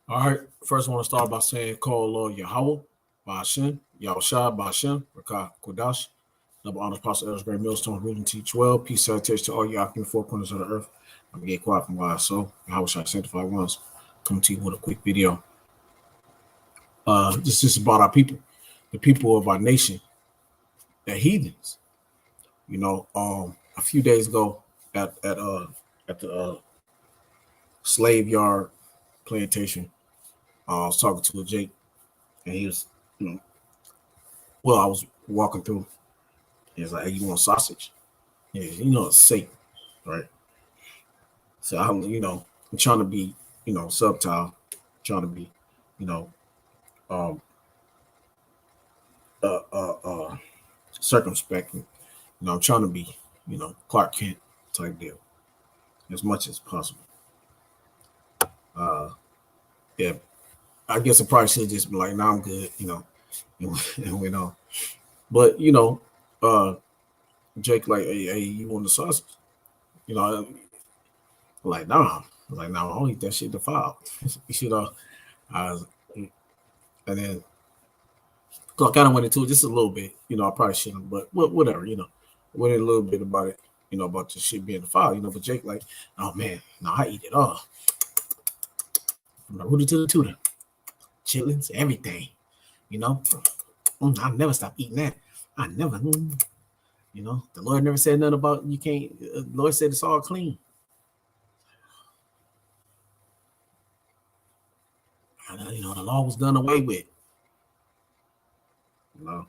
All right. First, I want to start by saying, call Lord Yahweh, Ba'ashem, Yahushua, Ba'ashem, Rakah, Kodash, double honors, Apostle Ellis Great Millstone, reading teach well. Peace, salutation to all you in the four corners of the earth. I'm going to get quiet from God. So, Yahushua, sanctified ones, come to you with a quick video. This is about our people, the people of our nation, the heathens. A few days ago at the slave yard plantation, I was talking to a Jake, and he was, I was walking through. He was like, "Hey, you want sausage?" Yeah, it's Satan, right? So I'm trying to be, subtle, trying to be, you know, um, uh, uh, uh, circumspect. I'm trying to be, Clark Kent type deal as much as possible. Uh, yeah, I guess I probably should just be like, "Nah, I'm good," and went on. But uh, Jake like, "Hey, you want the sausage?" You know, like, nah. Like, nah, I don't eat that shit defiled. I was, and then I kind of went into it just a little bit. I probably shouldn't, but whatever. Went in a little bit about it. About the shit being defiled. But Jake like, "Oh man, no, I eat it all from the rooter to the tutor, chitlins, everything. You know, I never stop eating that. I never. The Lord never said nothing about you can't. The Lord said it's all clean. The law was done away with. You know."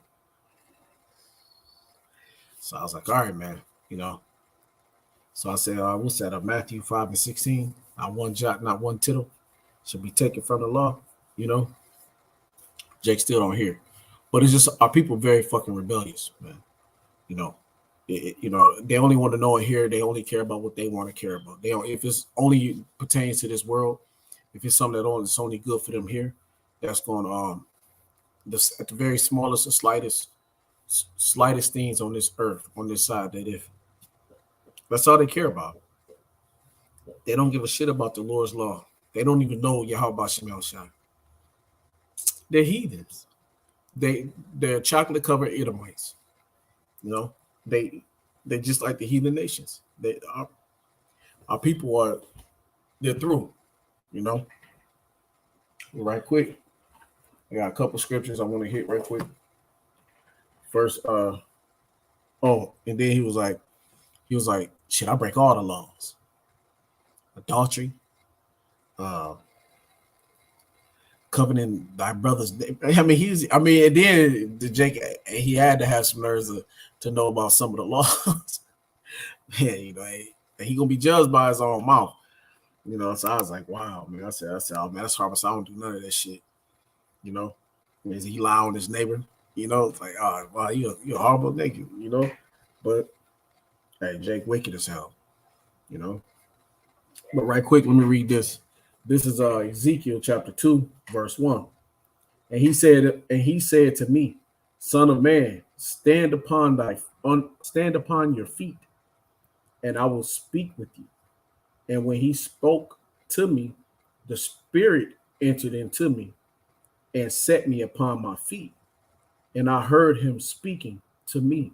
So I was like, "All right, man. You know." So I said, what's that? Matthew 5:16. Not one jot, not one tittle should be taken from the law. You know, Jake still don't hear. But it's just our people very fucking rebellious, man. You know, they only want to know it here. They only care about what they want to care about. They don't, if it's only pertains to this world, if it's something that's only good for them here, that's going at the very smallest and slightest things on this earth, on this side, that if that's all they care about. They don't give a shit about the Lord's law. They don't even know Yahweh Shemel Shai. They're heathens. They're chocolate covered Edomites. You know, they they just like the heathen nations. Our people they're through. You know, right quick. I got a couple scriptures I want to hit right quick. First, and then he was like, "Should I break all the laws? Adultery, uh, covenant thy brothers." I mean, and then the Jake, he had to have some nerves to know about some of the laws. Man, he gonna be judged by his own mouth. So I was like, wow, man. I said, oh man, that's hard. I don't do none of that shit. You know, is he lie on his neighbor? It's like, oh, wow, you're a horrible nigga. But hey, Jake, wicked as hell. You know, but right quick, let me read this. This is Ezekiel chapter 2, verse 1. And he said to me, "Son of man, stand upon your feet, and I will speak with you." And when he spoke to me, the Spirit entered into me and set me upon my feet. And I heard him speaking to me.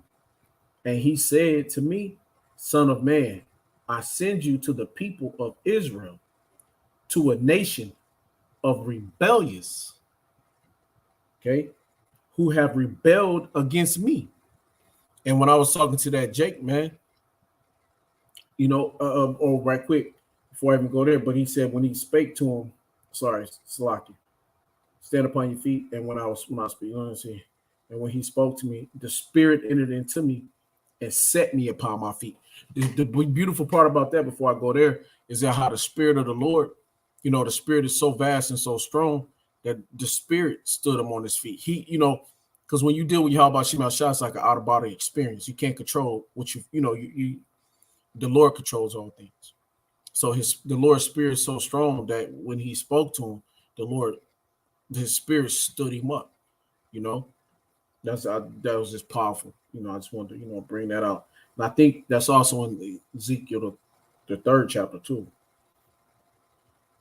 And he said to me, "Son of man, I send you to the people of Israel, to a nation of rebellious, okay, who have rebelled against me." And when I was talking to that Jake, man, right quick, before I even go there, but he said when he spake to him, sorry, Salaki, stand upon your feet. And when I speak, see, and when he spoke to me, the Spirit entered into me and set me upon my feet. The beautiful part about that, before I go there, is that how the Spirit of the Lord, the Spirit is so vast and so strong that the Spirit stood him on his feet. Because when you deal with Yahweh Shema Shah, it's like an out of body experience. You can't control what the Lord controls all things. So the Lord's Spirit is so strong that when he spoke to him, his Spirit stood him up. That was just powerful. I just wanted to bring that out. And I think that's also in Ezekiel the third chapter too.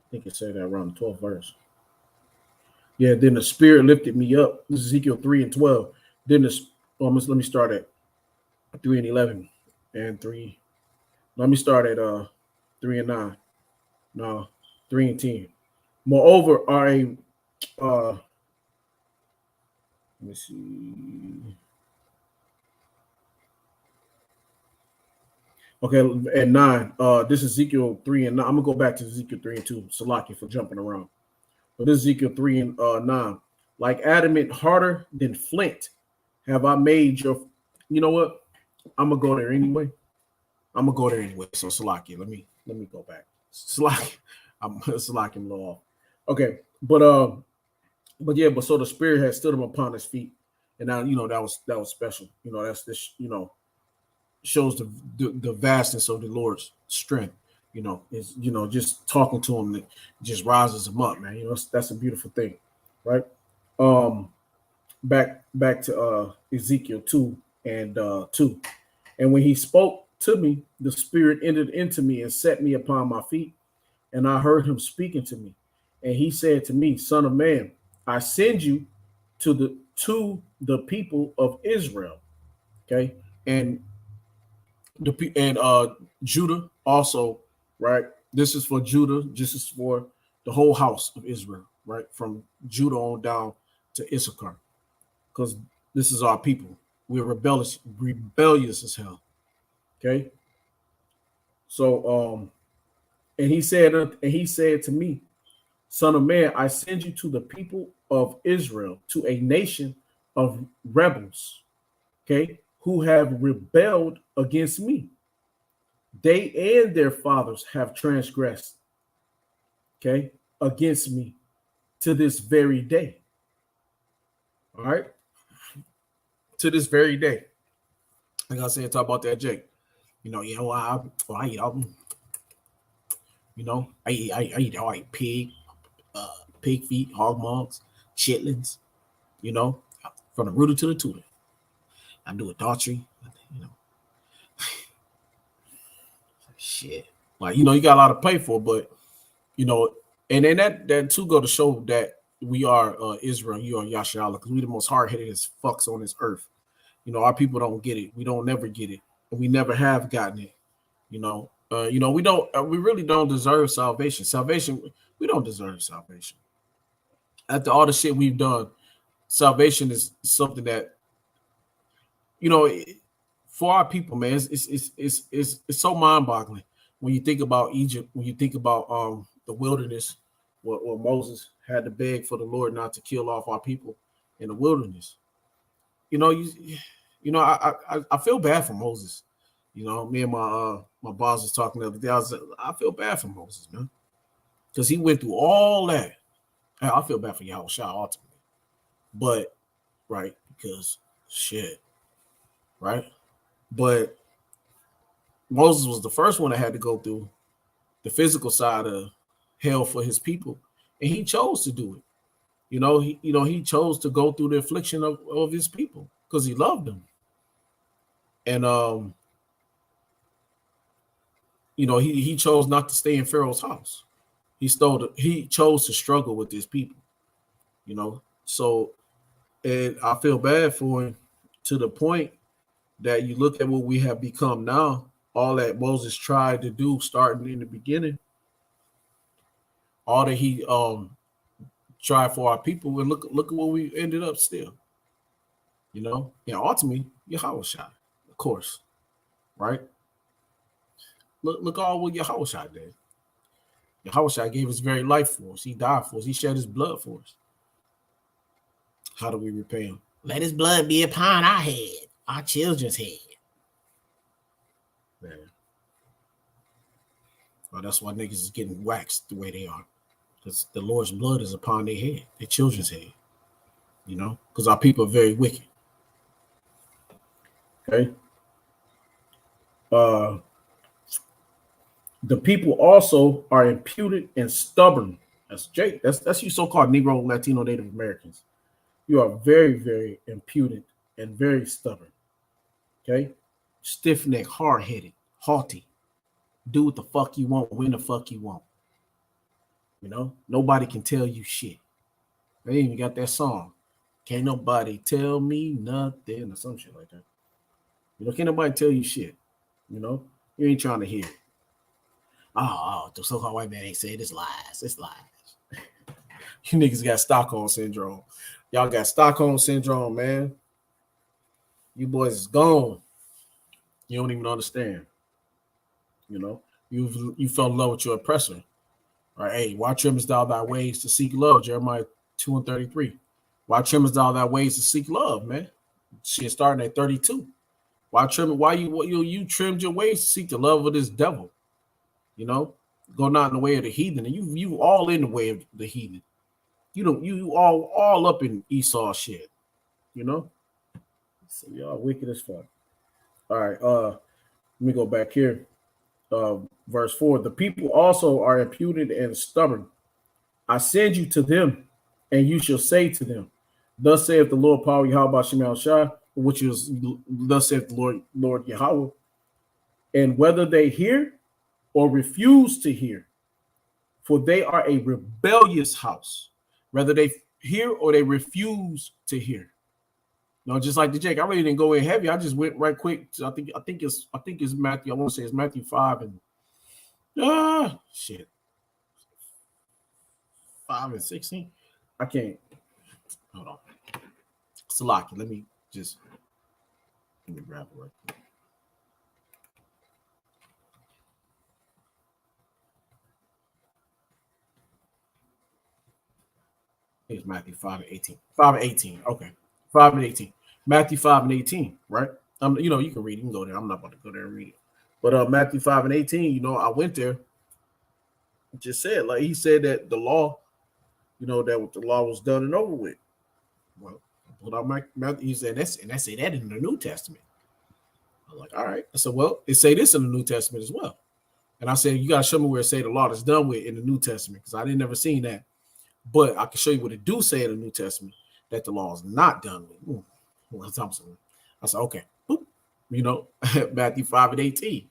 I think it said that around the 12th verse. Yeah, then the spirit lifted me up. This is Ezekiel 3 and 12. Then the let me start at 3 and 11 and 3. Let me start at 3 and 9. No, 3 and 10. Moreover, are a let me see. Okay, at 9. This is Ezekiel 3 and 9. I'm gonna go back to Ezekiel 3 and 2. Salaki for jumping around. But this is Ezekiel 3 and 9. Like adamant harder than flint, have I made your. You know what? I'm gonna go there anyway. So Salaki, let me go back. Salaki, I'm Salaki law. Okay, but yeah, but so the spirit had stood him upon his feet, and now that was special. That's this. Shows the vastness of the Lord's strength. Is just talking to him that just rises him up, man. That's a beautiful thing, right? Back to Ezekiel 2 and 2. And when he spoke to me, the spirit entered into me and set me upon my feet, and I heard him speaking to me. And he said to me, Son of man, I send you to the people of Israel. Okay. And Judah also, right? This is for Judah. This is for the whole house of Israel, right? From Judah on down to Issachar, because this is our people. We're rebellious as hell. Okay. So, and he said to me, Son of man, I send you to the people of Israel, to a nation of rebels, okay, who have rebelled against me. They and their fathers have transgressed, okay, against me to this very day. All right. To this very day. Like I said, talk about that, Jake. I eat all right pig feet, hog mugs, chitlins, from the rooter to the tutor. I do adultery, shit. Like, you got a lot to pay for, but and then that too go to show that we are Israel, you are Yashala, because we the most hard-headed as fucks on this earth. Our people don't get it. We don't never get it. And we never have gotten it. We really don't deserve salvation. We don't deserve salvation. After all the shit we've done, salvation is something that, for our people, man, it's so mind-boggling when you think about Egypt, when you think about the wilderness, where Moses had to beg for the Lord not to kill off our people in the wilderness. I feel bad for Moses. Me and my boss was talking the other day. I feel bad for Moses, man, because he went through all that. I feel bad for Yahushua ultimately, but right, because shit, right? But Moses was the first one that had to go through the physical side of hell for his people, and he chose to do it. He chose to go through the affliction of his people because he loved them. And he chose not to stay in Pharaoh's house. He chose to struggle with his people. So, and I feel bad for him to the point that you look at what we have become now, all that Moses tried to do starting in the beginning, all that he tried for our people, and look at what we ended up still. Ultimately, Yahushua, of course, right? Look all what Yahushua did. Yahushua gave his very life for us. He died for us. He shed his blood for us. How do we repay him? Let his blood be upon our head, our children's head. Man. Well, that's why niggas is getting waxed the way they are. Because the Lord's blood is upon their head, their children's head. Because our people are very wicked. Okay. The people also are imputed and stubborn. That's Jake. That's you so-called Negro, Latino, Native Americans. You are very, very impudent and very stubborn. Okay? Stiff-necked, hard-headed, haughty. Do what the fuck you want, when the fuck you want. Nobody can tell you shit. They even got that song. Can't nobody tell me nothing or some shit like that. You know, can't nobody tell you shit. You know, you ain't trying to hear. The so-called white man ain't saying it's lies. It's lies. You niggas got Stockholm syndrome. Y'all got Stockholm syndrome, man. You boys is gone. You don't even understand. You know, you fell in love with your oppressor. All right, hey, why trimmest thou thy ways to seek love? Jeremiah 2:33. Why trimmest thou thy ways to seek love, man? Shit starting at 32. Why you trimmed your ways to seek the love of this devil? You know, go not in the way of the heathen, and you all in the way of the heathen. You don't you all up in Esau shit. You know, so y'all wicked as fuck. All right, let me go back here. Verse 4. The people also are imputed and stubborn. I send you to them, and you shall say to them, thus saith the Lord power Yahweh Shemal Shah, which is thus saith the Lord Yahweh. And whether they hear or refuse to hear, for they are a rebellious house, whether they hear or they refuse to hear. No, just like the Jake, I really didn't go in heavy. I just went right quick. To, I think it's Matthew. I want to say it's Matthew 5 and shit. 5 and 16. I can't. Hold on. Salaki, let me grab it right quick. It's Matthew 5 and 18. 5 and 18. Okay. 5 and 18. Matthew 5 and 18, right? You know, you can read it. You can go there. I'm not about to go there and read it. But Matthew 5 and 18, you know, I went there. Just said, like he said that the law, you know, that the law was done and over with. Well, pulled out Matthew, he said that's and I say that in the New Testament. I was like, all right. I said, well, it say this in the New Testament as well. And I said, you gotta show me where it say the law is done with in the New Testament, because I didn't never seen that. But I can show you what it do say in the New Testament that the law is not done with. I said, okay, boop. You know, Matthew 5 and 18.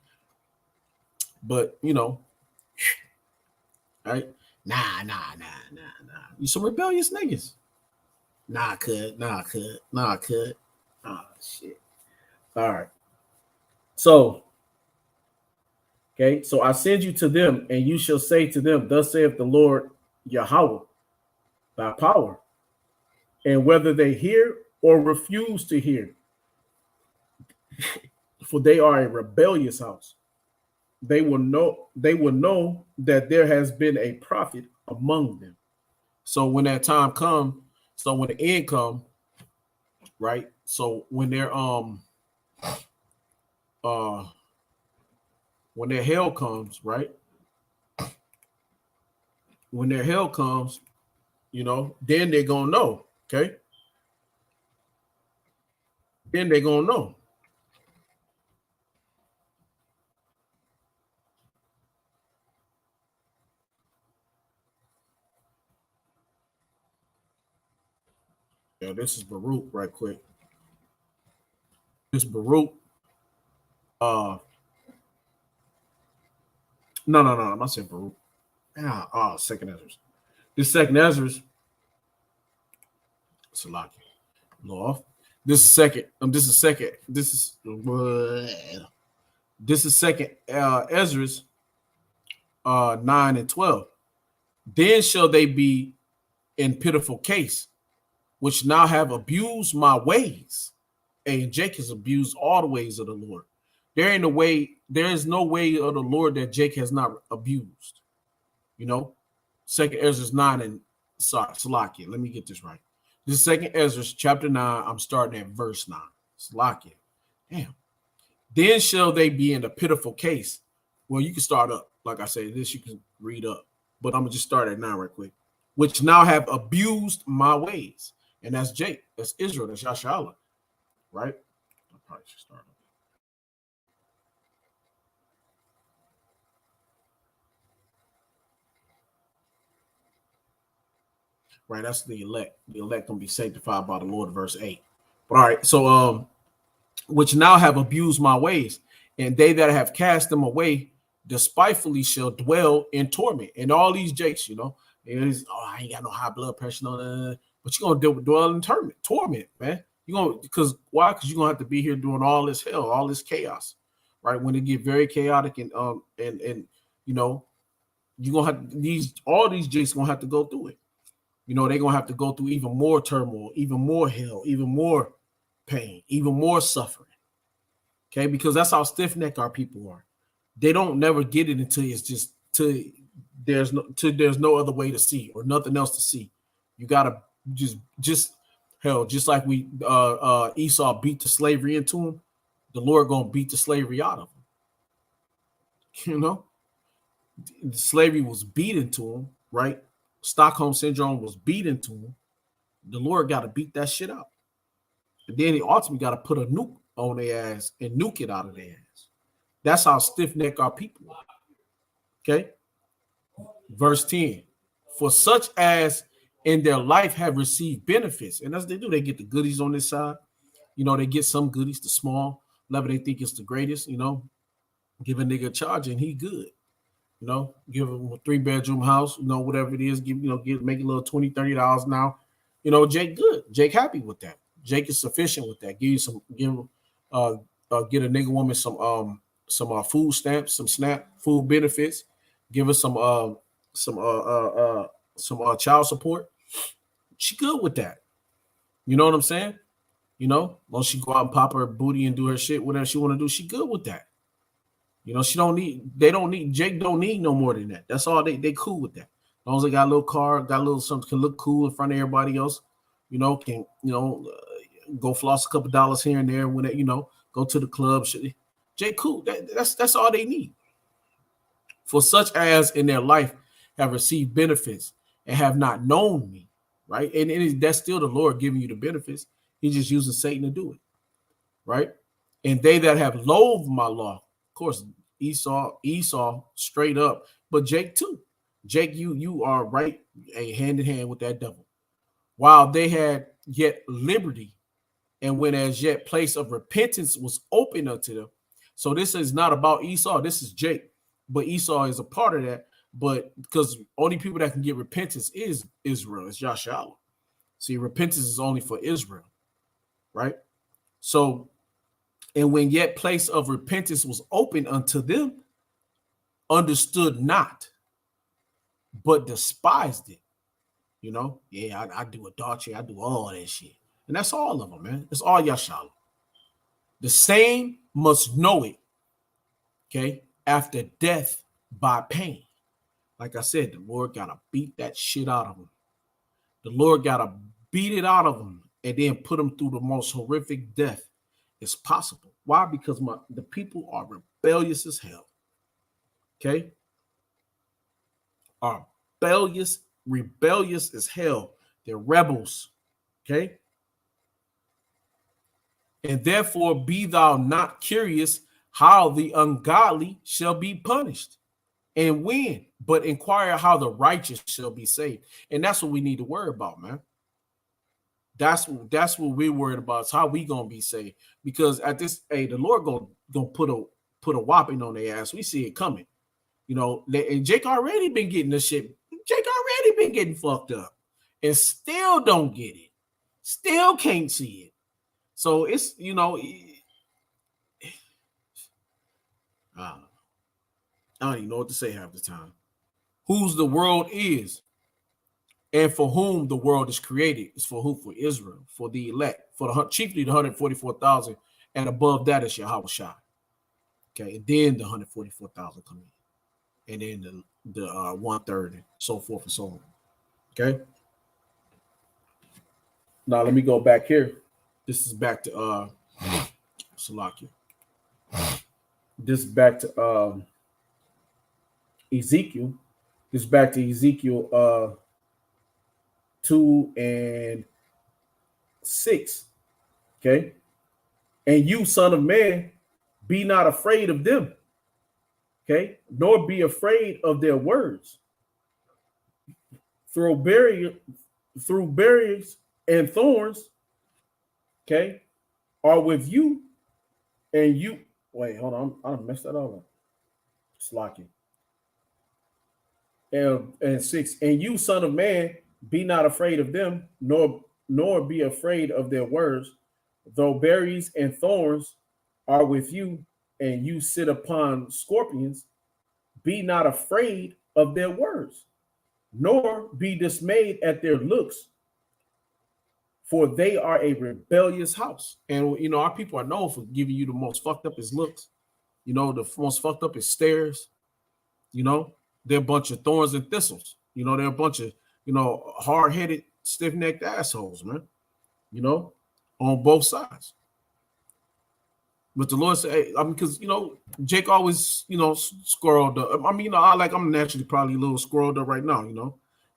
But you know, right? Nah. You some rebellious niggas. Nah, could. Ah, shit. All right. So, okay, so I send you to them, and you shall say to them, thus saith the Lord Yahweh, by power. And whether they hear or refuse to hear, for they are a rebellious house, they will know that there has been a prophet among them. So when that time comes, so when the end comes, right? So when they're when their hell comes, right? When their hell comes, you know, then they're gonna know. Okay. Then they're gonna know. Yeah, this is Baruch right quick. This Baruch. No, I'm not saying Baruch. Second Ezra. This second Ezra. Salaki. Law. This is second. This is second. This is second Ezra's 9 and 12. Then shall they be in pitiful case, which now have abused my ways. And Jake has abused all the ways of the Lord. There is no way of the Lord that Jake has not abused. You know, second Ezra's 9 and Salakia. Let me get this right. This is second Ezra chapter 9. I'm starting at verse 9. Salakia. Damn. Then shall they be in a pitiful case. Well, you can start up. Like I said, this you can read up. But I'm going to just start at 9 right quick. Which now have abused my ways. And that's Jake. That's Israel. That's Yashala. Right? I probably should start up. Right, that's the elect. The elect gonna be sanctified by the Lord, verse 8. But all right, so which now have abused my ways, and they that have cast them away despitefully shall dwell in torment. And all these jakes, you know, It is, oh, I ain't got no high blood pressure, no, but you're gonna deal with dwell in torment, man. You're gonna because why? Because you're gonna have to be here doing all this hell, all this chaos, right? When it get very chaotic and you know, you're gonna have all these Jakes gonna have to go through it. You know, they're gonna have to go through even more turmoil, even more hell, even more pain, even more suffering. Okay, because that's how stiff-necked our people are. They don't never get it until it's just there's no other way to see or nothing else to see. You gotta just hell, just like we Esau beat the slavery into him, the Lord gonna beat the slavery out of him. You know, the slavery was beat into him, right? Stockholm syndrome was beat into him. The Lord got to beat that shit out. And then he ultimately got to put a nuke on their ass and nuke it out of their ass. That's how stiff-necked our people are. Okay? Verse 10. For such as in their life have received benefits. And as they do, they get the goodies on this side. You know, they get some goodies, the small level they think is the greatest, you know. Give a nigga a charge and he good. You know, give him a 3-bedroom house, you know, whatever it is, make a little $20, $30 now. You know, Jake good. Jake happy with that. Jake is sufficient with that. Get a nigga woman some food stamps, some SNAP food benefits. Give her some child support. She good with that. You know what I'm saying? You know, once she go out and pop her booty and do her shit, whatever she want to do, she good with that. You know, Jake don't need no more than that. That's all they cool with that. As long as they got a little car, got a little something, can look cool in front of everybody else, you know, can, you know, go floss a couple dollars here and there when they, you know, go to the club. Jake cool. That's all they need. For such as in their life have received benefits and have not known me, right? And that's still the Lord giving you the benefits. He's just using Satan to do it, right? And they that have loathed my law, of course, Esau straight up, but Jake too. Jake, you are right, hand in hand with that devil. While they had yet liberty, and when as yet place of repentance was open unto them. So this is not about Esau, this is Jake. But Esau is a part of that. But because only people that can get repentance is Israel, it's Yasha'Allah. See, repentance is only for Israel, right? So, and when yet place of repentance was open unto them, understood not, but despised it. You know, yeah, I do adultery, I do all that shit. And that's all of them, man. It's all Yasha'Allah. The same must know it, okay, after death by pain. Like I said, the Lord got to beat that shit out of them. The Lord got to beat it out of them and then put them through the most horrific death as possible. Why? Because the people are rebellious as hell. Okay? Are rebellious as hell. They're rebels. Okay? And therefore be thou not curious how the ungodly shall be punished and when, but inquire how the righteous shall be saved. And that's what we need to worry about, man. That's what we're worried about. Is how we gonna be saved. Because at this, the Lord gonna put a whopping on their ass. We see it coming. You know, and Jake already been getting this shit. Jake already been getting fucked up, and still don't get it. Still can't see it. So it's, you know, I don't even know what to say half the time. Whose the world is, and for whom the world is created, is for who? For Israel, for the elect, for chiefly the 144,000, and above that is Yahweh Shai. Okay, and then the 144,000 come in, and then the 1/3, and so forth and so on. Okay. Now let me go back here. This is back to Salakia. This is back to Ezekiel. This is back to Ezekiel 2 and 6. Okay. And you, son of man, be not afraid of them. Okay. Nor be afraid of their words. Through barriers and thorns, okay, are with you, and you. Wait, hold on. I messed that all up. Slacking. And 6, and you, son of man, be not afraid of them, nor be afraid of their words, though berries and thorns are with you, and you sit upon scorpions, be not afraid of their words, nor be dismayed at their looks, for they are a rebellious house. And our people are known for giving you the most fucked up is looks, the most fucked up is stares, they're a bunch of thorns and thistles, they're a bunch of, hard-headed, stiff-necked assholes, man, on both sides. But the Lord said, hey, I mean, because Jake always, squirreled up. I mean, I'm naturally probably a little squirreled up right now,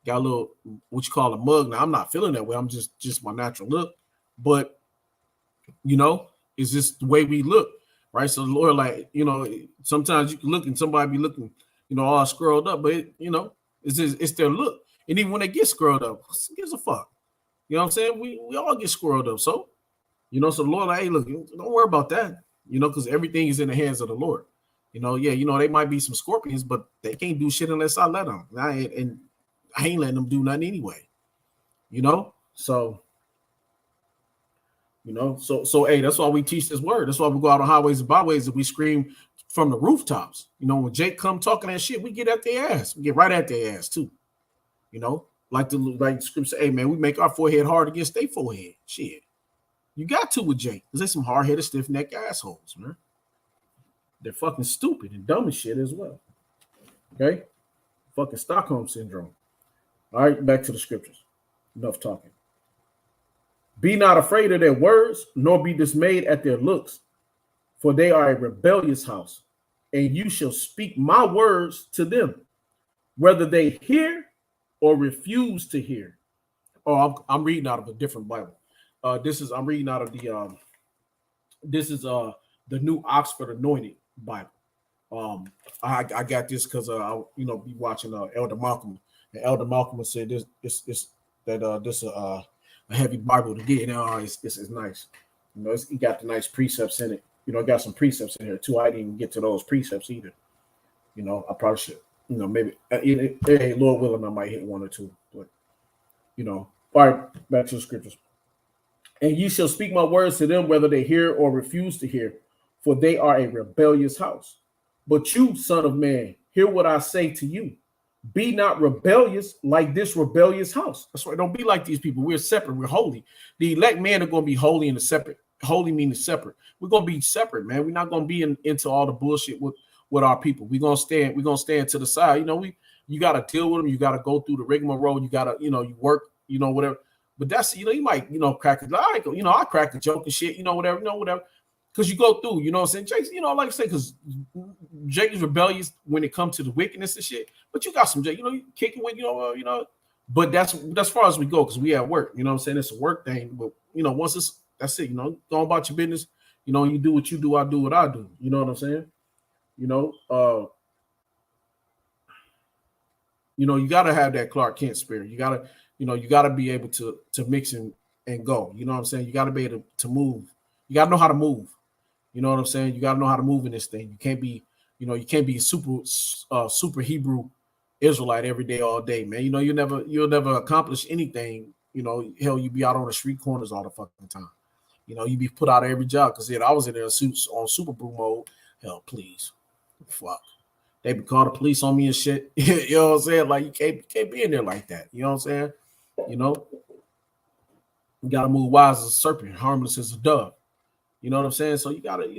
got a little what you call a mug. Now I'm not feeling that way. I'm just my natural look, but it's just the way we look, right? So the Lord, sometimes you can look and somebody be looking, all scrolled up, but it's their look. And even when they get scrolled up, who gives a fuck? You know what I'm saying? We all get squirreled up. So, so the Lord, hey, look, don't worry about that, because everything is in the hands of the Lord. They might be some scorpions, but they can't do shit unless I let them. And I ain't letting them do nothing anyway. So, so hey, that's why we teach this word. That's why we go out on highways and byways and we scream from the rooftops. When Jake come talking that shit, we get at their ass. We get right at their ass too. Like the scripture say, hey man, we make our forehead hard against their forehead. Shit. You got to with Jake, because they're some hard-headed, stiff-necked assholes, man. They're fucking stupid and dumb as shit as well. Okay? Fucking Stockholm syndrome. All right, back to the scriptures. Enough talking. Be not afraid of their words, nor be dismayed at their looks, for they are a rebellious house, and you shall speak my words to them, whether they hear or refuse to hear. Oh, I'm reading out of a different Bible. I'm reading out of the the New Oxford Anointed Bible. I got this because I be watching Elder Malcolm, and Elder Malcolm said this a heavy Bible to get. It's nice. It got the nice precepts in it. It got some precepts in here too. I didn't even get to those precepts either. I probably should. Maybe hey, Lord willing, I might hit one or two. But all right, back to the scriptures. And you shall speak my words to them, whether they hear or refuse to hear, for they are a rebellious house. But you, son of man, hear what I say to you. Be not rebellious like this rebellious house. That's right. Don't be like these people. We're separate. We're holy. The elect man are going to be holy and separate. Holy means separate. We're going to be separate, man. We're not going to be into all the bullshit with our people. We're going to stand to the side. You got to deal with them. You got to go through the rigmarole. You got to, you work, whatever. But that's, you might, crack a, I crack a joke and shit, whatever, because you go through, what I'm saying? Jake, like I say, because Jake is rebellious when it comes to the wickedness and shit. But you got some Jake, you kicking with, but that's as far as we go, because we at work, what I'm saying? It's a work thing. But, once that's it, go about your business, you do what you do, I do what I do. You know what I'm saying? You got to have that Clark Kent spirit. You got to, you got to be able to mix and go. You know what I'm saying? You got to be able to move. You got to know how to move. You know what I'm saying? You got to know how to move in this thing. You can't be, you can't be super Hebrew Israelite every day, all day, man. You'll never accomplish anything. Hell, you be out on the street corners all the fucking time. You be put out of every job, because I was in there on Super Brew mode. Hell, please, fuck. They be call the police on me and shit. You know what I'm saying? Like, you can't be in there like that. You know what I'm saying? You gotta move wise as a serpent, harmless as a dove. You know what I'm saying? So you gotta,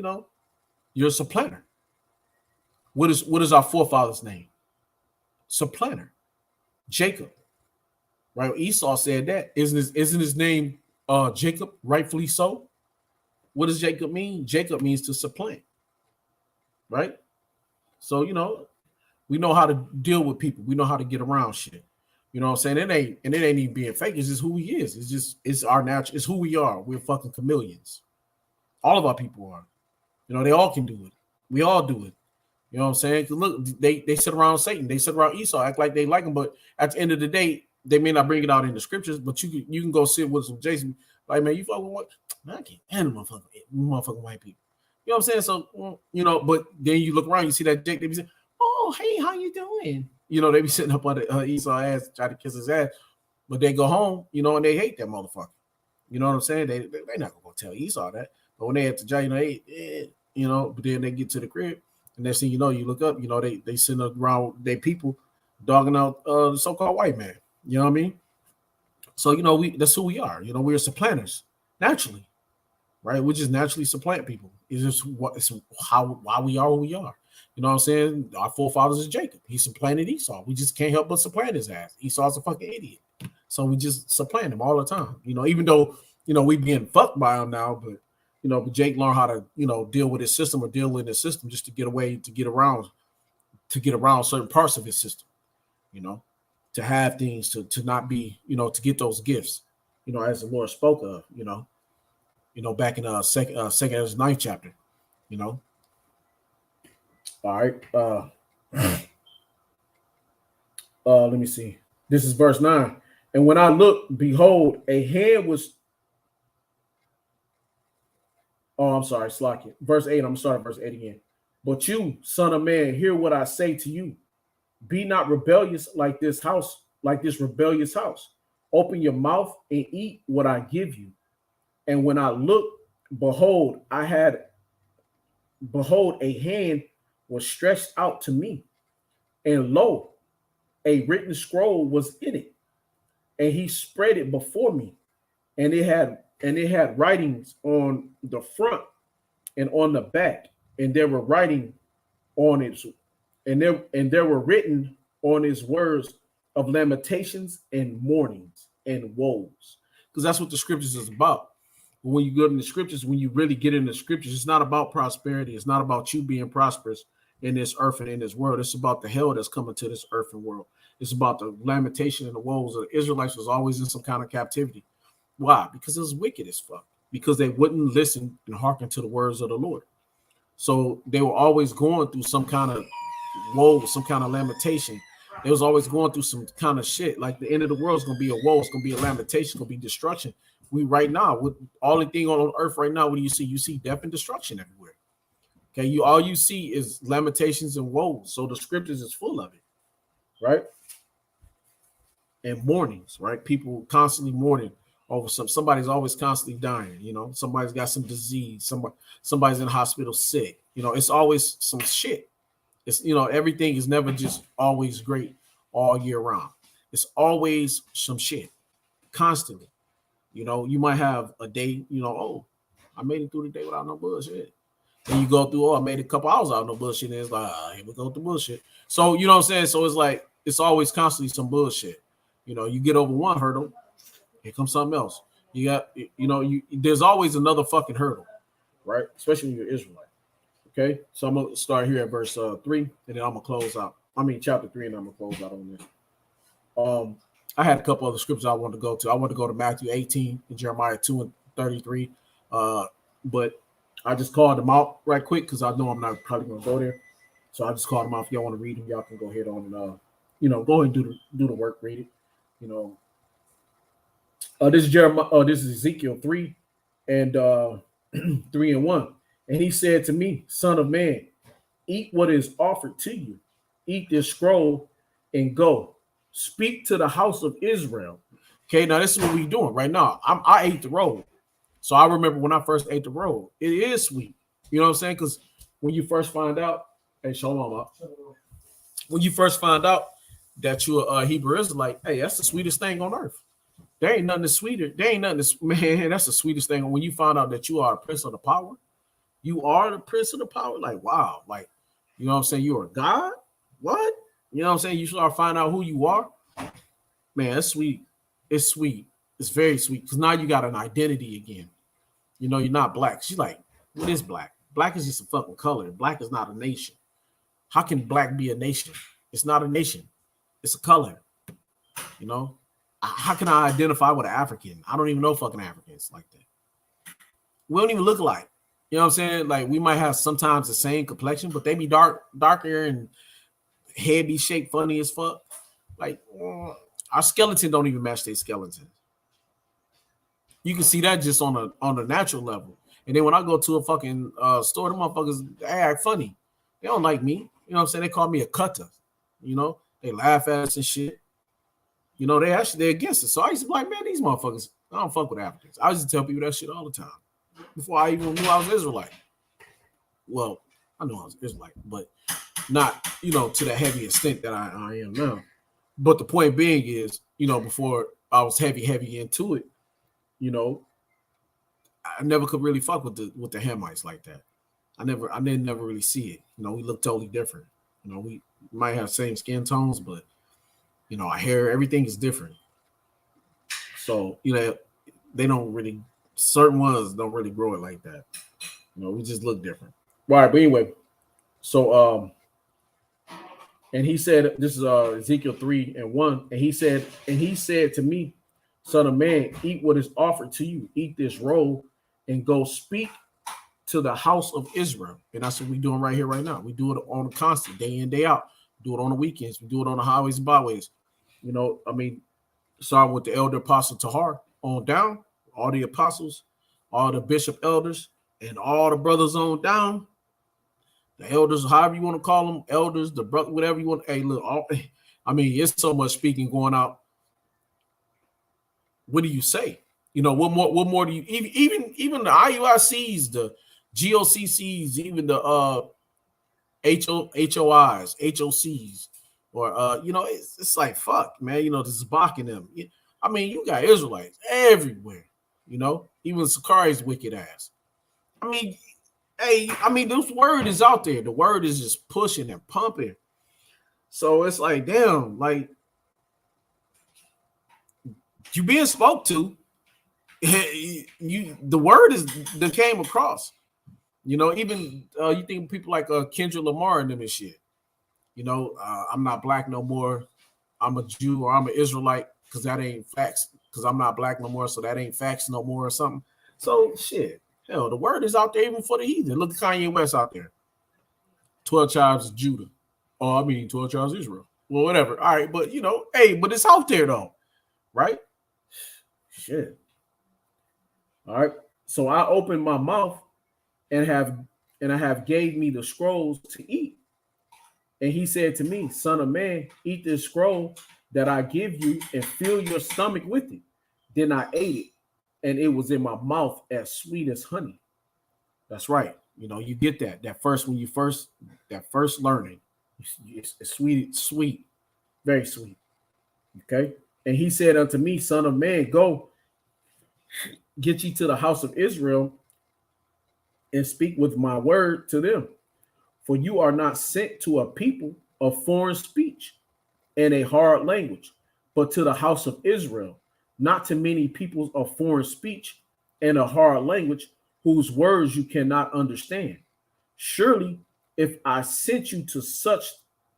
you're a supplanter. What is our forefather's name? Supplanter. Jacob. Right? Esau said that. Isn't his name Jacob, rightfully so? What does Jacob mean? Jacob means to supplant. Right? So, we know how to deal with people. We know how to get around shit. You know what I'm saying? It ain't even being fake. It's just who he is. It's our natural. It's who we are. We're fucking chameleons. All of our people are. They all can do it. We all do it. You know what I'm saying? Look, they sit around Satan. They sit around Esau, act like they like him. But at the end of the day, they may not bring it out in the scriptures. But you can go sit with some Jason. Like, man, you fucking what? Man, I can't handle motherfucking white people. You know what I'm saying? So, but then you look around, you see that Jake, they be saying, oh, hey, how you doing? You know, they be sitting up on Esau's ass, trying to kiss his ass, but they go home, you know, and they hate that motherfucker. You know what I'm saying? They're not gonna tell Esau that. But when they at the job, you know, you know, but then they get to the crib, and next thing you know, you look up, you know, they sitting around their people dogging out the so-called white man. You know what I mean? So, you know, that's who we are. You know, we're supplanters naturally, right? We just naturally supplant people. It's just why we are who we are. You know what I'm saying? Our forefathers is Jacob. He supplanted Esau. We just can't help but supplant his ass. Esau's a fucking idiot. So we just supplant him all the time. You know, even though, you know, we being fucked by him now, but, you know, but Jake learned how to, you know, deal with his system or deal with his system just to get away, to get around certain parts of his system, you know, to have things, to not be, you know, to get those gifts, you know, as the Lord spoke of, you know, back in second ninth chapter, you know. All right. Let me see. This is verse 9. And when I looked, behold, a hand was. Oh, I'm sorry, slack it. Verse 8. I'm sorry, verse 8 again. But you, son of man, hear what I say to you. Be not rebellious like this house, like this rebellious house. Open your mouth and eat what I give you. And when I looked, behold, a hand was stretched out to me, and lo, a written scroll was in it, and he spread it before me, and it had writings on the front and on the back, and there were writing on it, and there were written on his words of lamentations and mournings and woes, because that's what the scriptures is about. When you go in the scriptures, when you really get in the scriptures, it's not about prosperity. It's not about you being prosperous in this earth and in this world. It's about the hell that's coming to this earth and world. It's about the lamentation and the woes. The Israelites was always in some kind of captivity. Why? Because it was wicked as fuck. Because they wouldn't listen and hearken to the words of the Lord. So they were always going through some kind of woe, some kind of lamentation. They was always going through some kind of shit. Like the end of the world is going to be a woe. It's going to be a lamentation. It's going to be destruction. We right now, with all the thing on earth right now, what do you see? You see death and destruction everywhere. Okay, all you see is lamentations and woes. So the scriptures is full of it, right? And mournings, right? People constantly mourning over somebody's always constantly dying. You know, somebody's got some disease. Somebody's in the hospital sick. You know, it's always some shit. It's, you know, everything is never just always great all year round. It's always some shit, constantly. You know, you might have a day, you know, oh, I made it through the day without no bullshit. Then you go through, oh, I made a couple hours out no bullshit. And it's like, here we go through bullshit. So, you know what I'm saying? So it's like, it's always constantly some bullshit. You know, you get over one hurdle, here comes something else. You got, you know, there's always another fucking hurdle, right? Especially when you're Israelite. Okay. So I'm going to start here at verse 3, and then I'm going to close out. I mean, chapter 3, and I'm going to close out on this. I had a couple other scriptures I wanted to go to. I want to go to Matthew 18 and Jeremiah 2 and 33. But I just called them out right quick because I know I'm not probably going to go there. So I just called them out. If y'all want to read them, y'all can go ahead on and, you know, go ahead and do the work, read it. You know, this is Jeremiah. This is Ezekiel 3 and 3 and 1. And he said to me, son of man, eat what is offered to you. Eat this scroll and go. Speak to the house of Israel. Okay, now this is what we're doing right now. I ate the roll. So I remember when I first ate the roll. It is sweet. You know what I'm saying? Because when you first find out, hey, shalom up. When you first find out that you're a Hebrew Israelite, hey, that's the sweetest thing on earth. There ain't nothing sweeter. There ain't nothing, man, that's the sweetest thing. When you find out that you are a prince of the power, you are the prince of the power. Like, wow. Like, you know what I'm saying? You are God? What? You know what I'm saying? You start finding out who you are. Man, it's sweet. It's sweet. It's very sweet. Because now you got an identity again. You know, you're not black. She's like, what is black? Black is just a fucking color. Black is not a nation. How can black be a nation? It's not a nation. It's a color. You know? How can I identify with an African? I don't even know fucking Africans like that. We don't even look alike. You know what I'm saying? Like, we might have sometimes the same complexion, but they be darker and head be shaped funny as fuck. Like, our skeleton don't even match their skeleton. You can see that just on a natural level. And then when I go to a fucking store, the motherfuckers, they act funny. They don't like me. You know what I'm saying? They call me a cutter. You know? They laugh at us and shit. You know, they're against us. So I used to be like, man, these motherfuckers, I don't fuck with Africans. I used to tell people that shit all the time before I even knew I was Israelite. Well, I knew I was Israelite, but not, you know, to the heavy extent that I am now. But the point being is, you know, before I was heavy into it, you know, I never could really fuck with the Hamites like that. I didn't never really see it. You know, we look totally different. You know, we might have same skin tones, but you know, our hair, everything is different. So, you know, they don't really, certain ones don't really grow it like that. You know, we just look different. Right, but anyway, so and he said, this is Ezekiel 3:1, and he said to me, son of man, eat what is offered to you, eat this roll, and go speak to the house of Israel. And that's what we're doing right here, right now. We do it on a constant, day in, day out. Do it on the weekends. We do it on the highways and byways. You know, I mean, starting with the elder apostle Tahar on down, all the apostles, all the bishop elders, and all the brothers on down. The elders, however you want to call them, elders, the brother, whatever you want. Hey, look, I mean, it's so much speaking going out. What do you say? You know, what more do you even the IUICs, the GOCCs, even the HOIs, HOCs, or you know, it's like fuck, man. You know, this is blocking them. I mean, you got Israelites everywhere. You know, even Sakari's wicked ass. I mean, hey, this word is out there. The word is just pushing and pumping. So it's like, damn, like you being spoke to. The word is that came across. You know, even you think people like Kendrick Lamar and them and shit. You know, I'm not black no more. I'm a Jew or I'm an Israelite because that ain't facts. Because I'm not black no more, so that ain't facts no more or something. So shit, hell, the word is out there even for the heathen. Look at Kanye West out there. 12 tribes of Judah. 12 tribes of Israel. Well, whatever. All right, but you know, hey, but it's out there though, right? Shit. All right. So I opened my mouth and I have gave me the scrolls to eat. And he said to me, son of man, eat this scroll that I give you and fill your stomach with it. Then I ate it, and it was in my mouth as sweet as honey. That's right. You know, you get that first learning. It's sweet, very sweet. Okay. And he said unto me, son of man, go get ye to the house of Israel and speak with my word to them. For you are not sent to a people of foreign speech and a hard language, but to the house of Israel, not to many peoples of foreign speech and a hard language, whose words you cannot understand. Surely, if I sent you to such,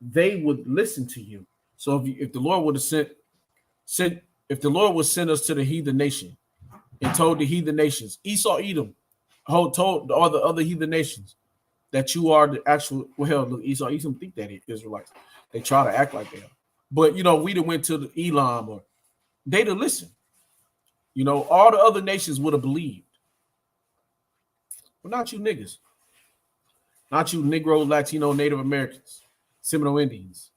they would listen to you. So if the Lord would have if the Lord would send us to the heathen nation and told the heathen nations, Esau, Edom, told all the other heathen nations that you are the actual, well, hell, look, Esau, Edom think that Israelites. They try to act like they are. But, you know, we done went to the Elam, or they'd have listened. You know, all the other nations would have believed. But not you niggas. Not you Negro, Latino, Native Americans, Seminole Indians,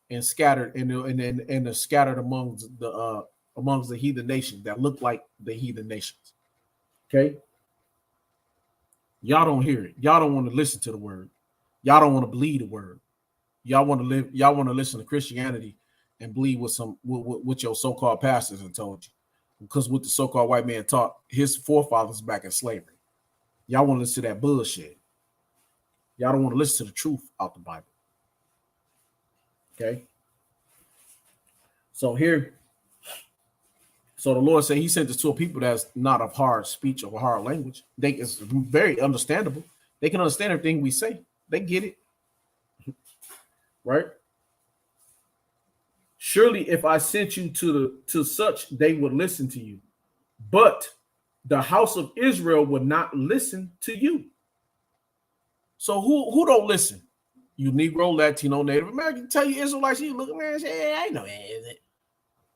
and scattered and scattered amongst the heathen nations that look like the heathen nations. Okay. Y'all don't hear it. Y'all don't want to listen to the word. Y'all don't want to believe the word. Y'all want to live. Y'all want to listen to Christianity and believe what your so-called pastors have told you, because what the so-called white man taught his forefathers back in slavery. Y'all want to listen to that bullshit. Y'all don't want to listen to the truth out the Bible. Okay. So the Lord said he sent this to a people that's not of hard speech or hard language. It's very understandable. They can understand everything we say. They get it. Right? Surely if I sent you to such, they would listen to you. But the house of Israel would not listen to you. So who don't listen? You Negro, Latino, Native American. Tell you Israelites, you look around and say, hey, I know that.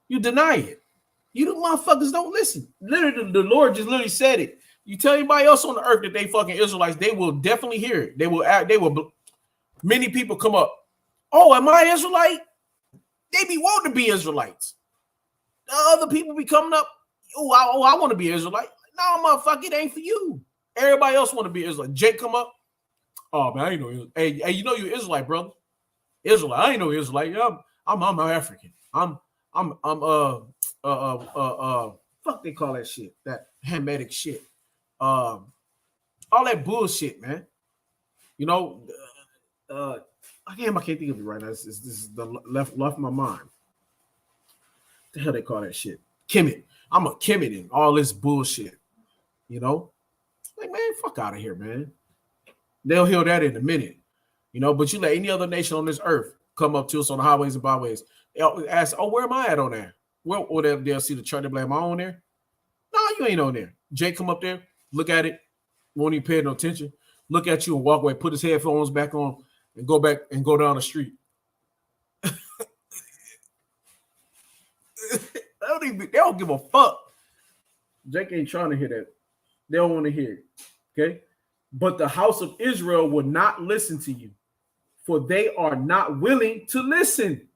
You deny it. You motherfuckers don't listen. Literally, the Lord just literally said it. You tell anybody else on the earth that they fucking Israelites, they will definitely hear it. They will. Many people come up. Oh, am I Israelite? They be wanting to be Israelites. The other people be coming up. I want to be Israelite. No, motherfucker, it ain't for you. Everybody else want to be Israelite. Jake come up. Oh man, I ain't know. Hey, you know you're Israelite, brother. Israelite. I ain't no Israelite. Yeah, I'm African. I'm fuck they call that shit. That Hamitic shit. All that bullshit, man. You know, I can't think of it right now. This is the left my mind. The hell they call that shit? Kemet. I'm a Kemet in all this bullshit. You know, like man, fuck out of here, man. They'll heal that in a minute. You know, but you let any other nation on this earth come up to us on the highways and byways. They'll ask, "Oh, where am I at on there?" Well, or they'll see the chart. They'll be like, "Am I on there?" No, you ain't on there. Jay come up there, look at it, won't even pay no attention. Look at you and walk away. Put his headphones back on and go back and go down the street. They don't give a fuck. Jake ain't trying to hear that. They don't want to hear it. Okay. But the house of Israel will not listen to you, for they are not willing to listen.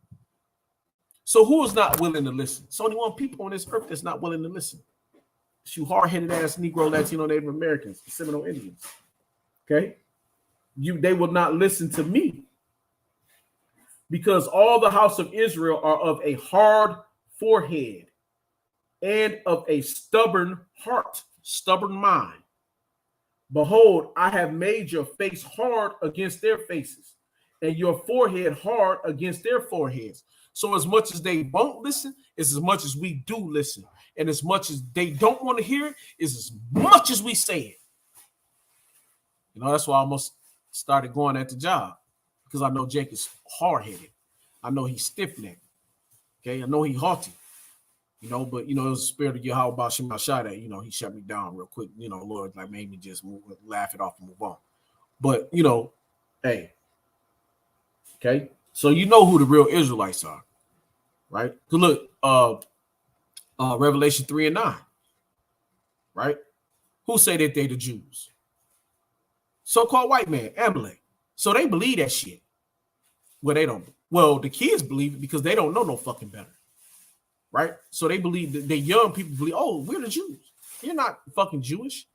So who is not willing to listen? It's only one people on this earth that's not willing to listen. It's you hard-headed ass Negro, Latino, Native Americans, Seminole Indians. Okay. They will not listen to me. Because all the house of Israel are of a hard forehead and of a stubborn heart, stubborn mind. Behold, I have made your face hard against their faces, and your forehead hard against their foreheads. So as much as they won't listen, is as much as we do listen. And as much as they don't want to hear it, is as much as we say it. You know, that's why I almost started going at the job. Because I know Jake is hard-headed. I know he's stiff-necked. Okay, I know he's haughty. You know, but, you know, it was the spirit of Yahweh Shema Shaddai. You know, he shut me down real quick. You know, Lord, like, made me just laugh it off and move on. But, you know, hey. Okay, so you know who the real Israelites are, right? So look, Revelation 3 and 9, right? Who say that they the Jews? So-called white man, Amalek. So they believe that shit. Well, they don't. Well, the kids believe it because they don't know no fucking better. Right? So they believe that the young people believe, oh, we're the Jews. You're not fucking Jewish.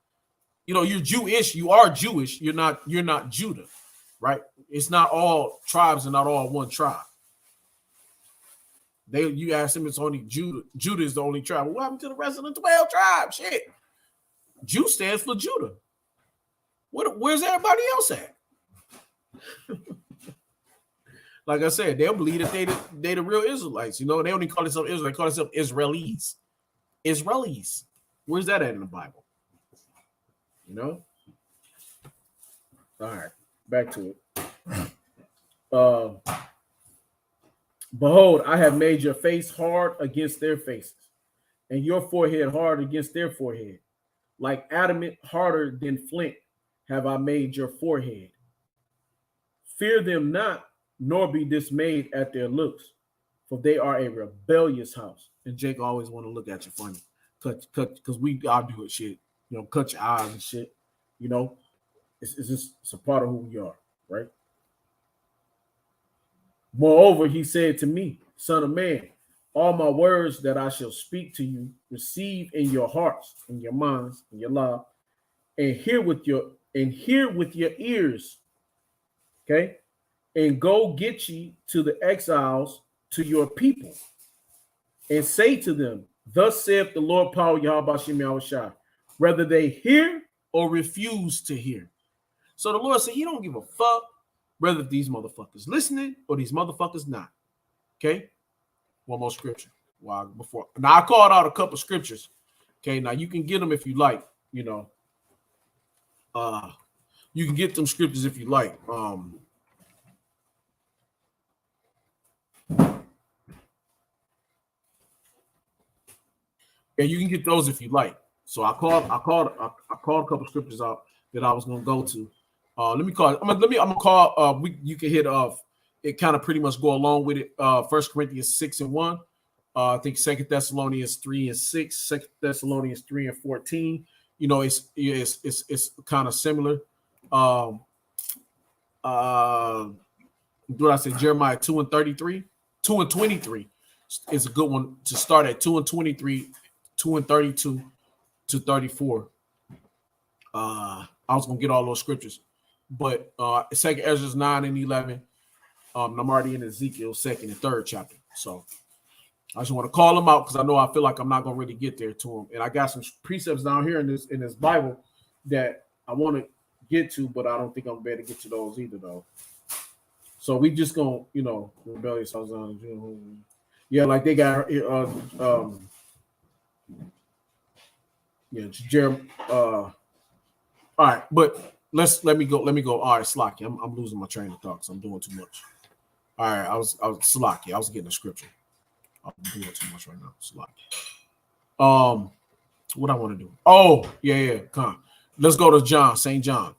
You know, you're Jewish. You are Jewish. You're not Judah. Right? It's not all tribes and not all one tribe. You ask them, it's only Judah. Judah is the only tribe. What happened to the rest of the 12 tribes? Shit. Jew stands for Judah. Where's everybody else at? Like I said, they'll believe that they the real Israelites. You know, they only call themselves Israelites. They call themselves Israelis. Israelis. Where's that at in the Bible? You know? All right. Back to it. Behold, I have made your face hard against their faces, and your forehead hard against their forehead. Like adamant, harder than flint, have I made your forehead. Fear them not, nor be dismayed at their looks, for they are a rebellious house. And Jake always want to look at you funny, cut, because I'll do it shit. You know, cut your eyes and shit. You know, it's a part of who we are, right? Moreover, he said to me, Son of man, all my words that I shall speak to you, receive in your hearts, in your minds, in your love, and hear with your ears. Okay. And go get ye to the exiles, to your people, and say to them, thus saith the Lord power Yahweh Shem Yahushua, whether they hear or refuse to hear. So the Lord said, he don't give a fuck whether these motherfuckers listening or these motherfuckers not. Okay? One more scripture. Now I called out a couple scriptures. Okay, now you can get them if you like, you know. You can get them scriptures if you like. Yeah, you can get those if you like. So I called a couple scriptures out that I was gonna go to. Let me call. I'm gonna call. You can hit it kind of pretty much go along with it. 1 Corinthians 6 and 1. I think 2 Thessalonians 3 and 6, 2 Thessalonians 3 and 14. You know, it's kind of similar. What I said, Jeremiah 2 and 33. 2 and 23 is a good one to start at. 2 and 23, 2 and 32 to 34. I was gonna get all those scriptures, but second Ezra 9 and 11. I'm already in Ezekiel 2nd and 3rd chapter. So I just want to call them out because I feel like I'm not gonna really get there to them. And I got some precepts down here in this Bible that I want to get to, but I don't think I'm better to get to those either, though. So we just gonna, rebellious. Yeah, like they got Jeremiah. All right, but let me go. All right, Slocky. I'm losing my train of thought because I'm doing too much. All right, I was Slocky. I was getting a scripture. I'm doing too much right now. Slocky. What I want to do? Oh, yeah. Come on. Let's go to John, St. John.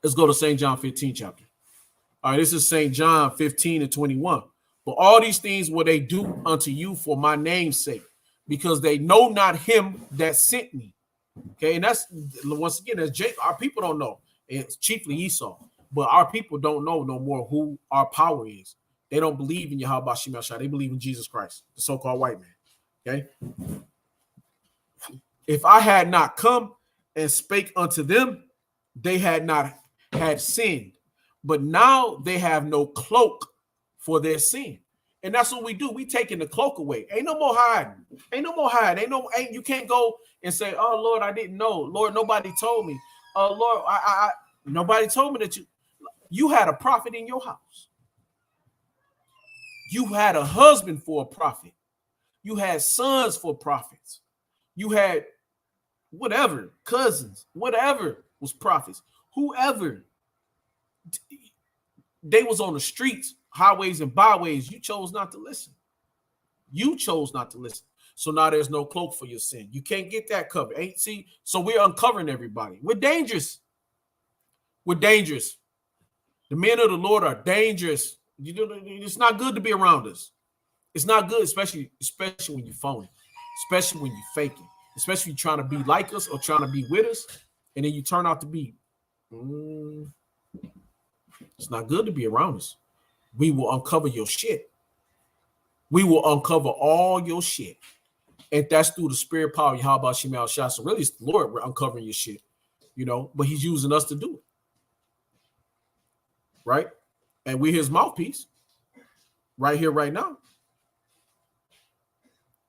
Let's go to St. John 15 chapter. All right, this is St. John 15 and 21. But all these things will they do unto you for my name's sake, because they know not him that sent me. Okay, and that's once again, as our people don't know. It's chiefly Esau, but our people don't know no more who our power is. They don't believe in Yahweh Shem Yahshua. They believe in Jesus Christ, the so-called white man. Okay. If I had not come and spake unto them, they had not had sinned. But now they have no cloak for their sin. And that's what we do. We taking the cloak away. Ain't no more hiding. Ain't you can't go and say, oh Lord, I didn't know. Lord, nobody told me. Lord, I nobody told me that you had a prophet in your house. You had a husband for a prophet. You had sons for prophets. You had whatever, cousins, whatever was prophets. Whoever, they was on the streets, highways and byways. You chose not to listen. So now there's no cloak for your sin. You can't get that covered. So we're uncovering everybody. We're dangerous. The men of the Lord are dangerous. It's not good to be around us. It's not good, especially when you're phoning, especially when you're faking, especially if you're trying to be like us or trying to be with us, and then you turn out to be. It's not good to be around us. We will uncover your shit. We will uncover all your shit. And that's through the spirit power of Yahweh Shem Yahshua. So really, it's the Lord we're uncovering your shit, but he's using us to do it. Right? And we're his mouthpiece right here, right now.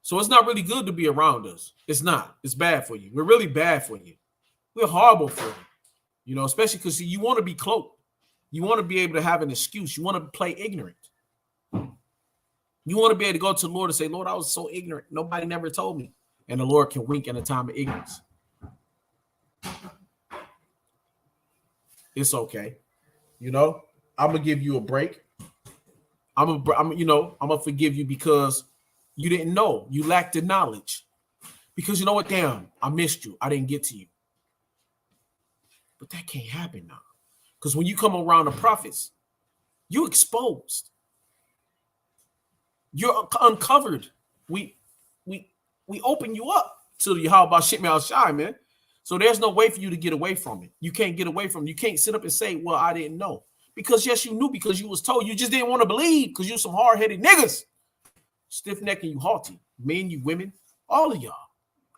So it's not really good to be around us. It's not. It's bad for you. We're really bad for you. We're horrible for you. Especially because you want to be cloaked. You want to be able to have an excuse. You want to play ignorant. You want to be able to go to the Lord and say, Lord, I was so ignorant. Nobody never told me. And the Lord can wink in a time of ignorance. It's okay. I'm going to give you a break. I'm going to forgive you because you didn't know. You lacked the knowledge. Because you know what? Damn, I missed you. I didn't get to you. But that can't happen now. Because when you come around the prophets, you're exposed. You're uncovered. We open you up to the Yahweh Shem Yahshua, man. So there's no way for you to get away from it. You can't get away from it. You can't sit up and say, well, I didn't know. Because yes, you knew because you was told. You just didn't want to believe because you some hard-headed niggas. Stiff-necked and you haughty. Men, you women, all of y'all.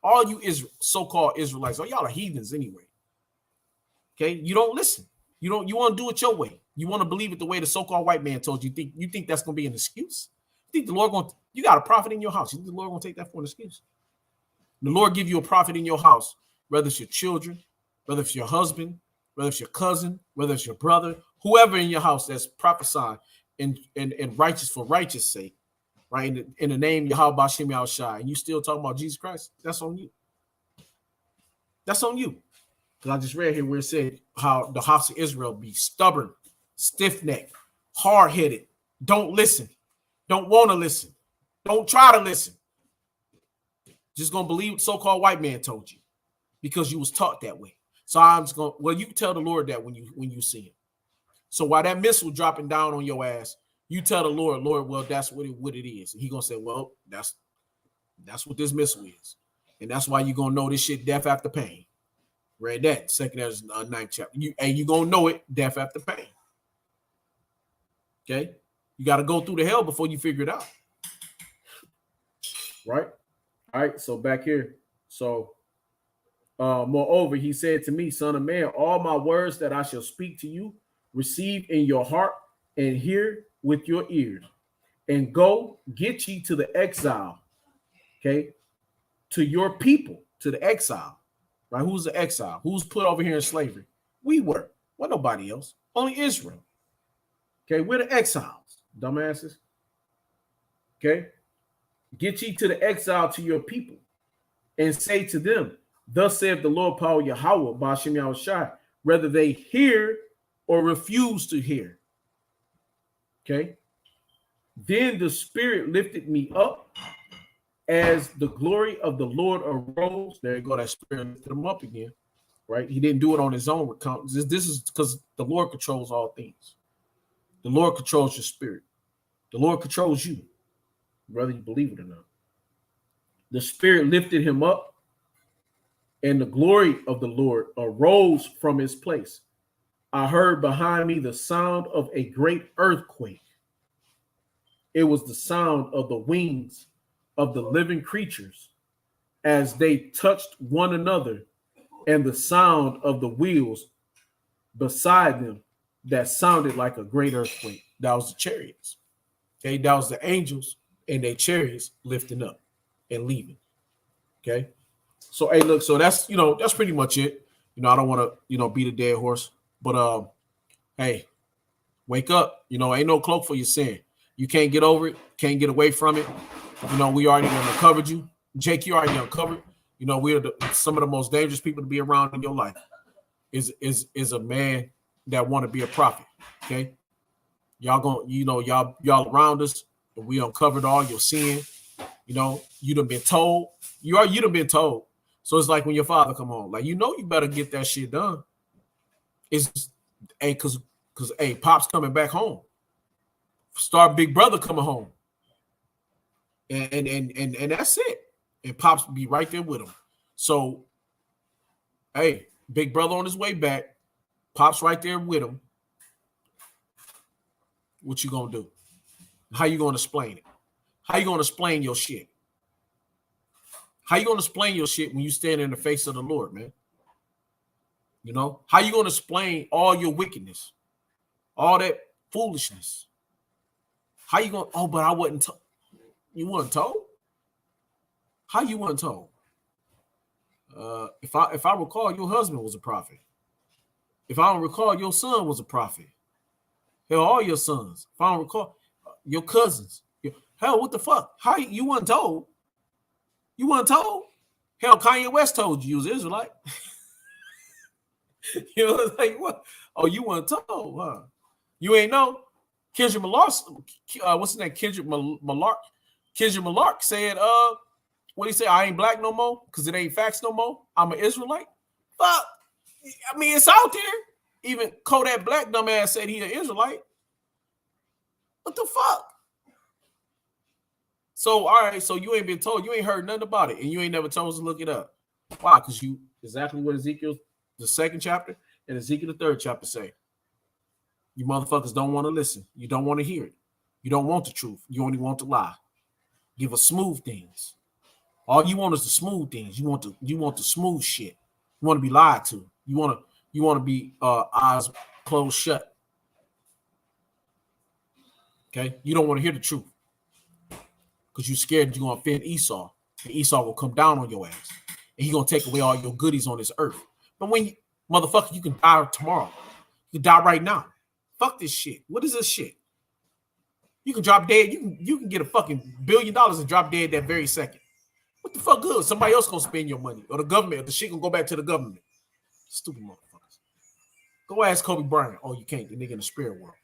All you so-called Israelites. Oh, y'all are heathens anyway. Okay? You don't listen. You want to do it your way. You want to believe it the way the so-called white man told you. You think that's going to be an excuse? You think the Lord you got a prophet in your house. You think the Lord going to take that for an excuse? The Lord give you a prophet in your house, whether it's your children, whether it's your husband, whether it's your cousin, whether it's your brother, whoever in your house that's prophesying and righteous for righteous sake, right? In the name Yahweh Shem Yahshua, and you still talking about Jesus Christ, that's on you. That's on you. Because I just read here where it said how the house of Israel be stubborn, stiff-necked, hard-headed, don't listen, don't want to listen, don't try to listen. Just going to believe what so-called white man told you because you was taught that way. So I'm just going to, well, you can tell the Lord that when you see him. So while that missile dropping down on your ass, you tell the Lord, well, that's what it is. And he going to say, well, that's what this missile is. And that's why you're going to know this shit death after pain. Read that, second Ezra 9th chapter. You're going to know it, death after pain. Okay? You got to go through the hell before you figure it out. Right? All right. So back here. So moreover, he said to me, son of man, all my words that I shall speak to you, receive in your heart and hear with your ears. And go, get ye to the exile, okay, to your people, to the exile, right? Who's the exile? Who's put over here in slavery? We were. Well, nobody else. Only Israel. Okay, we're the exiles, dumbasses. Okay, get ye to the exile to your people, and say to them, thus saith the Lord Power Yahweh, Ba'ashem Yahushai, whether they hear or refuse to hear. Okay. Then the Spirit lifted me up as the glory of the Lord arose. There you go. That Spirit lifted him up again, right? He didn't do it on his own. This is because the Lord controls all things. The Lord controls your spirit. The Lord controls you, whether you believe it or not. The Spirit lifted him up, and the glory of the Lord arose from his place. I heard behind me the sound of a great earthquake. It was the sound of the wings of the living creatures as they touched one another, and the sound of the wheels beside them that sounded like a great earthquake. That was the chariots. Okay, that was the angels and their chariots lifting up and leaving. Okay, so hey, look, so that's that's pretty much it. I don't want to beat a dead horse, but hey, wake up. Ain't no cloak for your sin. You can't get over it, can't get away from it. We already uncovered you. Jake, you already uncovered. We're some of the most dangerous people to be around in your life is a man that want to be a prophet. Okay. Y'all y'all around us, and we uncovered all your sin. You done been told. You done been told. So it's like when your father come home, like you better get that shit done. It's cause Pop's coming back home. Start Big Brother coming home. And that's it. And Pops be right there with him. So, hey, Big Brother on his way back. Pops right there with him. What you gonna do? How you gonna explain it? How you gonna explain your shit? How you gonna explain your shit when you stand in the face of the Lord, man? How you gonna explain all your wickedness, all that foolishness? How you gonna? Oh, but I wasn't told. You weren't told? How you weren't told? If I recall, your husband was a prophet. If I don't recall, your son was a prophet. Hell, all your sons. If I don't recall, your cousins. Hell, what the fuck? How you weren't told? You weren't told? Hell, Kanye West told you was Israelite. Like what? Oh, you weren't told, huh? You ain't know? Kendrick Malark, what's his name? Kendrick Malark. Kendrick Malark said, what he say? I ain't black no more because it ain't facts no more. I'm an Israelite. Fuck. I mean, it's out there. Even Kodak Black dumbass said he an Israelite. What the fuck? So, all right, so you ain't been told, you ain't heard nothing about it, and you ain't never told us to look it up. Why? Because you exactly what Ezekiel, the 2nd chapter, and Ezekiel, the 3rd chapter say. You motherfuckers don't want to listen. You don't want to hear it. You don't want the truth. You only want to lie. Give us smooth things. All you want is the smooth things. You want the smooth shit. You want to be lied to. You want to be eyes closed shut. Okay? You don't want to hear the truth. Because you're scared you're gonna offend Esau. And Esau will come down on your ass. And he's gonna take away all your goodies on this earth. But motherfucker, you can die tomorrow. You can die right now. Fuck this shit. What is this shit? You can drop dead. You can get a fucking $1 billion and drop dead that very second. What the fuck good? Somebody else gonna spend your money. Or the government. Or the shit gonna go back to the government. Stupid motherfuckers. Go ask Kobe Bryant. Oh, you can't. The nigga in the spirit world.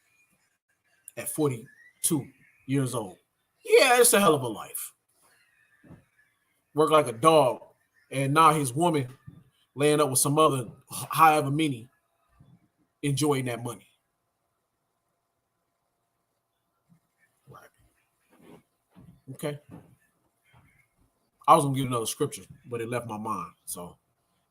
At 42 years old. Yeah, it's a hell of a life. Work like a dog. And now his woman laying up with some other however many enjoying that money. Right. Okay. I was gonna get another scripture, but it left my mind. So,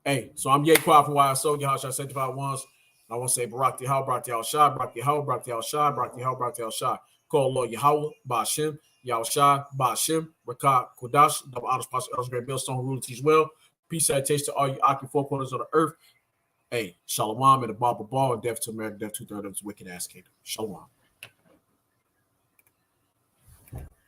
hey, so I'm Ye Kwa from YSO, Yahashai Sanctified Ones. I want to say Barak Yahal, Barak Yahal Shai, Barak Yahal, Barak Yahal Shai, Barak Yahal, Barak Yahal Shai. call Lord Yahweh, Ba'ashem, Yahushai, Ba'ashem, Rakat, Kodash, double honors, Pastor Elders, Great Millstone, rule teach well. Peace, salutation to all you occupying four corners of the earth. Hey, Shalom and the Baba Ball, and death to America, death to third of this wicked ass kingdom. Shalom.